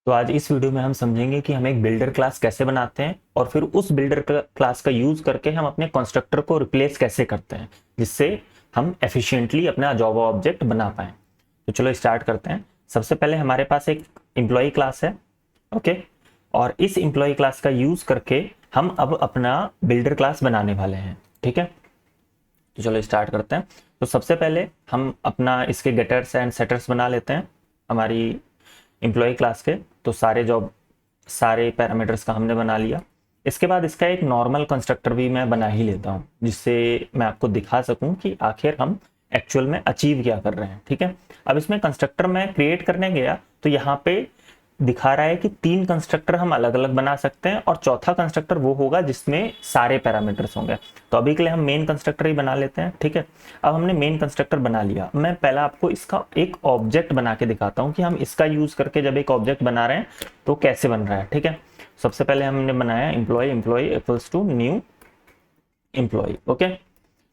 तो आज इस वीडियो में हम समझेंगे कि हम एक बिल्डर क्लास कैसे बनाते हैं और फिर उस बिल्डर क्लास का यूज करके हम अपने कंस्ट्रक्टर को रिप्लेस कैसे करते हैं जिससे हम एफिशिएंटली अपना जावा ऑब्जेक्ट बना पाए। तो चलो स्टार्ट करते हैं। सबसे पहले हमारे पास एक एम्प्लॉय क्लास है, ओके, और इस एम्प्लॉय क्लास का यूज करके हम अब अपना बिल्डर क्लास बनाने वाले हैं। ठीक है, तो चलो स्टार्ट करते हैं। तो सबसे पहले हम अपना इसके गेटर्स एंड सेटर्स बना लेते हैं हमारी एम्प्लॉय क्लास के। तो सारे पैरामीटर्स का हमने बना लिया। इसके बाद इसका एक नॉर्मल कंस्ट्रक्टर भी मैं बना ही लेता हूँ जिससे मैं आपको दिखा सकूं कि आखिर हम एक्चुअल में अचीव क्या कर रहे हैं। ठीक है, अब इसमें कंस्ट्रक्टर मैं क्रिएट करने गया तो यहाँ पे दिखा रहा है कि 3 कंस्ट्रक्टर हम अलग अलग बना सकते हैं और चौथा कंस्ट्रक्टर वो होगा जिसमें सारे पैरामीटर्स होंगे। तो अभी के लिए हम मेन कंस्ट्रक्टर ही बना लेते हैं। ठीक है, अब हमने मेन कंस्ट्रक्टर बना लिया। मैं पहला आपको इसका एक ऑब्जेक्ट बना के दिखाता हूं कि हम इसका यूज करके जब एक ऑब्जेक्ट बना रहे हैं तो कैसे बन रहा है। ठीक है, सबसे पहले हमने बनाया employee equals to new employee. Okay,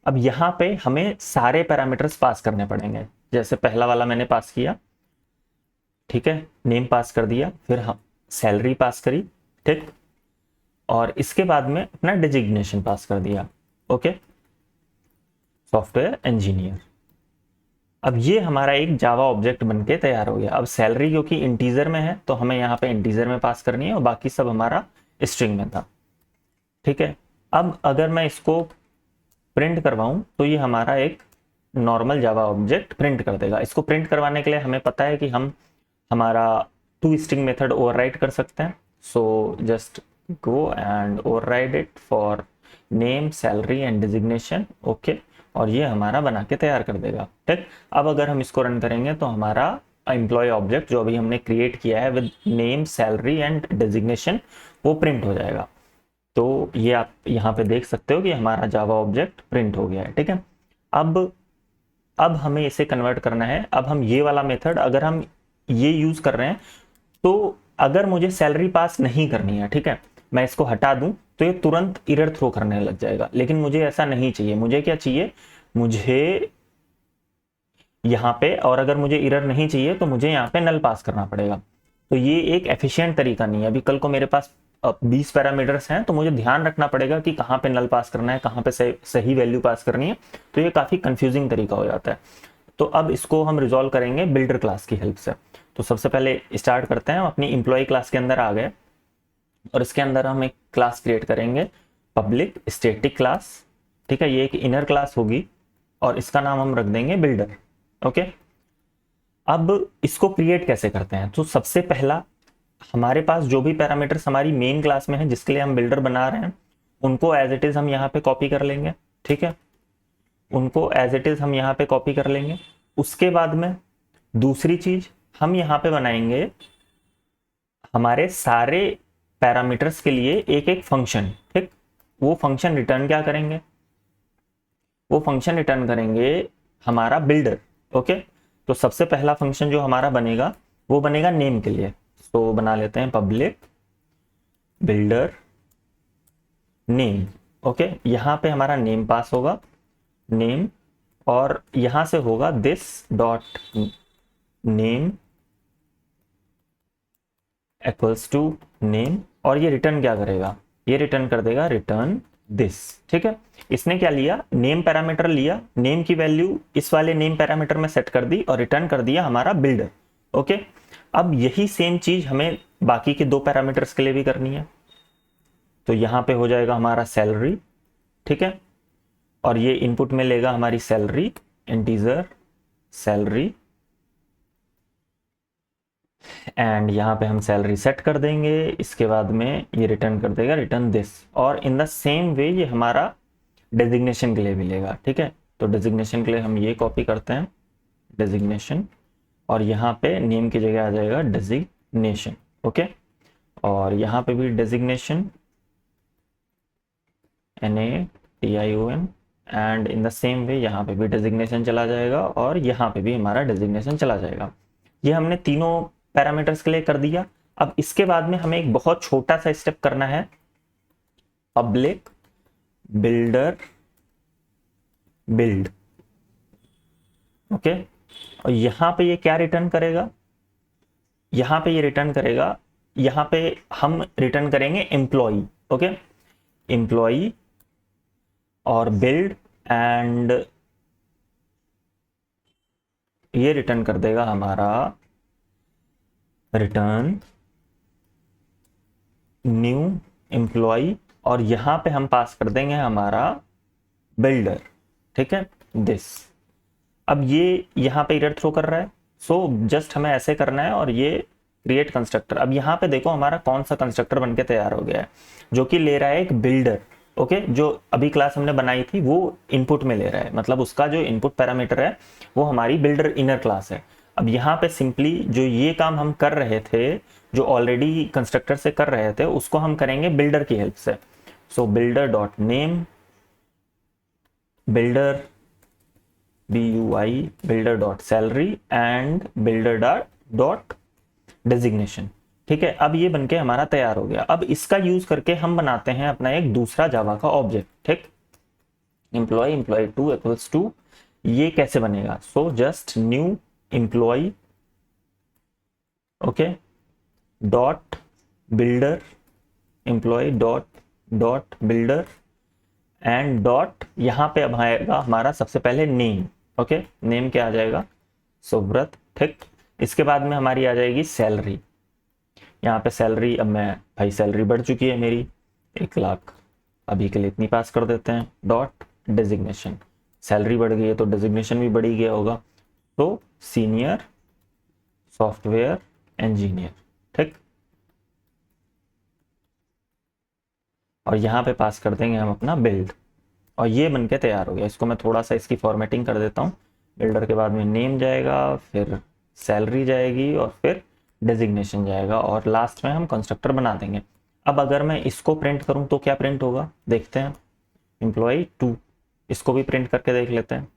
अब यहाँ पे हमें सारे पैरामीटर्स पास करने पड़ेंगे। जैसे पहला वाला मैंने पास किया, ठीक है, नेम पास कर दिया, फिर हम सैलरी पास करी, ठीक, और इसके बाद में अपना डिजिग्नेशन पास कर दिया। Okay, software engineer. अब ये हमारा एक जावा ऑब्जेक्ट बनके तैयार हो गया। अब सैलरी क्योंकि इंटीजर में है तो हमें यहाँ पे इंटीजर में पास करनी है और बाकी सब हमारा स्ट्रिंग में था। ठीक है, अब अगर मैं इसको प्रिंट करवाऊं तो ये हमारा एक नॉर्मल जावा ऑब्जेक्ट प्रिंट कर देगा। इसको प्रिंट करवाने के लिए हमें पता है कि हम हमारा टू स्ट्रिंग मेथड ओवरराइड कर सकते हैं। So just go and override it for name salary and designation. Okay, और ये हमारा बना के तैयार कर देगा। ठीक, अब अगर हम इसको रन करेंगे तो हमारा एम्प्लॉय ऑब्जेक्ट जो अभी हमने क्रिएट किया है with name salary and designation वो प्रिंट हो जाएगा। तो ये आप यहाँ पे देख सकते हो कि हमारा जावा ऑब्जेक्ट प्रिंट हो गया है। ठीक है, अब हमें इसे कन्वर्ट करना है। अब हम ये वाला मेथड अगर हम ये यूज कर रहे हैं तो अगर मुझे सैलरी पास नहीं करनी है, ठीक है, मैं इसको हटा दूं तो ये तुरंत एरर थ्रो करने लग जाएगा। लेकिन मुझे ऐसा नहीं चाहिए। मुझे क्या चाहिए, मुझे यहाँ पे, और अगर मुझे एरर नहीं चाहिए तो मुझे यहाँ पे नल पास करना पड़ेगा। तो ये एक एफिशिएंट तरीका नहीं है। अभी कल को मेरे पास 20 पैरामीटर्स हैं तो मुझे ध्यान रखना पड़ेगा कि कहाँ पे नल पास करना है, कहाँ पे सही वैल्यू पास करनी है। तो ये काफ़ी कंफ्यूजिंग तरीका हो जाता है। तो अब इसको हम रिजॉल्व करेंगे बिल्डर क्लास की हेल्प से। तो सबसे पहले स्टार्ट करते हैं। हम अपनी एम्प्लॉय क्लास के अंदर आ गए और इसके अंदर हम एक क्लास क्रिएट करेंगे, पब्लिक स्टैटिक क्लास। ठीक है, ये एक इनर क्लास होगी और इसका नाम हम रख देंगे बिल्डर। ओके, अब इसको क्रिएट कैसे करते हैं। तो सबसे पहला हमारे पास जो भी पैरामीटर्स हमारी मेन क्लास में है जिसके लिए हम बिल्डर बना रहे हैं उनको एज इट इज हम यहाँ पे कॉपी कर लेंगे। ठीक है, उनको एज इट इज हम यहाँ पे कॉपी कर लेंगे। उसके बाद में दूसरी चीज हम यहाँ पे बनाएंगे हमारे सारे पैरामीटर्स के लिए एक एक फंक्शन। ठीक, वो फंक्शन रिटर्न क्या करेंगे, वो फंक्शन रिटर्न करेंगे हमारा बिल्डर। ओके, तो सबसे पहला फंक्शन जो हमारा बनेगा वो बनेगा नेम के लिए। तो बना लेते हैं पब्लिक बिल्डर नेम। ओके, यहाँ पे हमारा नेम पास होगा, नेम, और यहां से होगा this dot name equals to name, और ये रिटर्न क्या करेगा, ये रिटर्न कर देगा रिटर्न दिस। ठीक है, इसने क्या लिया, नेम पैरामीटर लिया, नेम की वैल्यू इस वाले नेम पैरामीटर में सेट कर दी और रिटर्न कर दिया हमारा बिल्डर। ओके, अब यही सेम चीज हमें बाकी के 2 पैरामीटर्स के लिए भी करनी है। तो यहां पे हो जाएगा हमारा सैलरी, ठीक है, और ये इनपुट में लेगा हमारी सैलरी, इंटीजर सैलरी, एंड यहाँ पे हम सैलरी सेट कर देंगे। इसके बाद में ये रिटर्न कर देगा रिटर्न दिस, और इन द सेम वे ये हमारा डेजिग्नेशन के लिए भी लेगा। ठीक है, तो डेजिग्नेशन के लिए हम ये कॉपी करते हैं डेजिग्नेशन, और यहाँ पे नेम की जगह आ जाएगा डेजिग्नेशन। ओके, और यहाँ पे भी designation NATION, and in the same way यहाँ पे भी डेजिग्नेशन चला जाएगा और यहाँ पे भी हमारा डेजिग्नेशन चला जाएगा। ये हमने तीनों पैरामीटर्स के लिए कर दिया। अब इसके बाद में हमें एक बहुत छोटा सा स्टेप करना है, पब्लिक बिल्डर बिल्ड। ओके, और यहां पे ये क्या रिटर्न करेगा, यहाँ पे ये रिटर्न करेगा, यहाँ पे हम रिटर्न करेंगे एम्प्लॉई, ओके, एम्प्लॉई और बिल्ड, एंड ये रिटर्न कर देगा हमारा रिटर्न न्यू एम्प्लॉई, और यहां पे हम पास कर देंगे हमारा बिल्डर, ठीक है, दिस। अब ये यहाँ पे एरर थ्रो कर रहा है, सो जस्ट हमें ऐसे करना है और ये क्रिएट कंस्ट्रक्टर। अब यहाँ पे देखो हमारा कौन सा कंस्ट्रक्टर बनके तैयार हो गया है, जो कि ले रहा है एक बिल्डर, ओके, जो अभी क्लास हमने बनाई थी वो इनपुट में ले रहा है, मतलब उसका जो इनपुट पैरामीटर है वो हमारी बिल्डर इनर क्लास है। अब यहाँ पे सिंपली जो ये काम हम कर रहे थे, जो ऑलरेडी कंस्ट्रक्टर से कर रहे थे, उसको हम करेंगे बिल्डर की हेल्प से। So builder dot name, builder BUI, builder dot salary, and builder dot designation, ठीक है। अब ये बनके हमारा तैयार हो गया। अब इसका यूज करके हम बनाते हैं अपना एक दूसरा जावा का ऑब्जेक्ट, ठीक, employee2 इक्वल्स टू, ये कैसे बनेगा, so just new employee, okay, dot builder, employ dot builder, and dot यहां पे अब आएगा हमारा सबसे पहले नेम, ओके, नेम क्या आ जाएगा, सुब्रत, ठीक। इसके बाद में हमारी आ जाएगी सैलरी, यहाँ पे सैलरी, अब मैं भाई सैलरी बढ़ चुकी है मेरी 1,00,000, अभी के लिए इतनी पास कर देते हैं, डॉट डेजिग्नेशन, सैलरी बढ़ गई है तो डेजिग्नेशन भी बढ़ ही गया होगा, तो सीनियर सॉफ्टवेयर इंजीनियर, ठीक। और यहाँ पे पास कर देंगे हम अपना बिल्ड, और ये बनके तैयार हो गया। इसको मैं थोड़ा सा इसकी फॉर्मेटिंग कर देता हूँ। बिल्डर के बाद में नेम जाएगा, फिर सैलरी जाएगी, और फिर डेजिग्नेशन जाएगा, और लास्ट में हम कंस्ट्रक्टर बना देंगे। अब अगर मैं इसको प्रिंट करूं तो क्या प्रिंट होगा, देखते हैं, employee2, इसको भी प्रिंट करके देख लेते हैं।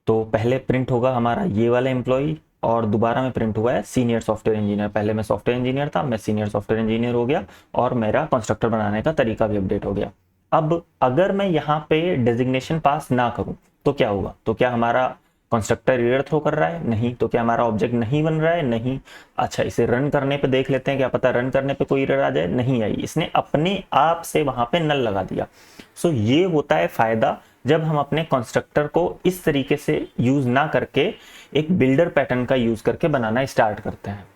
तो पहले प्रिंट होगा हमारा ये वाला एम्प्लॉय, और दोबारा में प्रिंट हुआ है सीनियर सॉफ्टवेयर इंजीनियर। पहले मैं सॉफ्टवेयर इंजीनियर था, मैं सीनियर सॉफ्टवेयर इंजीनियर हो गया, और मेरा कंस्ट्रक्टर बनाने का तरीका भी अपडेट हो गया। अब अगर मैं यहाँ पे डेजिग्नेशन पास ना करूं तो क्या होगा, तो क्या हमारा कंस्ट्रक्टर एरर थ्रो कर रहा है, नहीं। तो क्या हमारा ऑब्जेक्ट नहीं बन रहा है, नहीं। अच्छा, इसे रन करने पे देख लेते हैं, क्या पता रन करने पे कोई एरर आ जाए, नहीं आई, इसने अपने आप से वहां पे नल लगा दिया। सो ये होता है फायदा जब हम अपने कंस्ट्रक्टर को इस तरीके से यूज ना करके एक बिल्डर पैटर्न का यूज करके बनाना स्टार्ट करते हैं।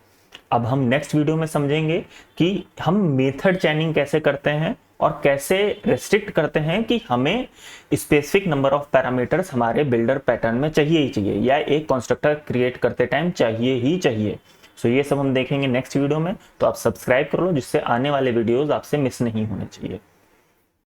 अब हम नेक्स्ट वीडियो में समझेंगे कि हम मेथड चैनिंग कैसे करते हैं और कैसे रेस्ट्रिक्ट करते हैं कि हमें स्पेसिफिक नंबर ऑफ पैरामीटर्स हमारे बिल्डर पैटर्न में चाहिए ही चाहिए, या एक कंस्ट्रक्टर क्रिएट करते टाइम चाहिए ही चाहिए। सो ये सब हम देखेंगे नेक्स्ट वीडियो में। तो आप सब्सक्राइब कर लो, जिससे आने वाले वीडियोस आपसे मिस नहीं होने चाहिए।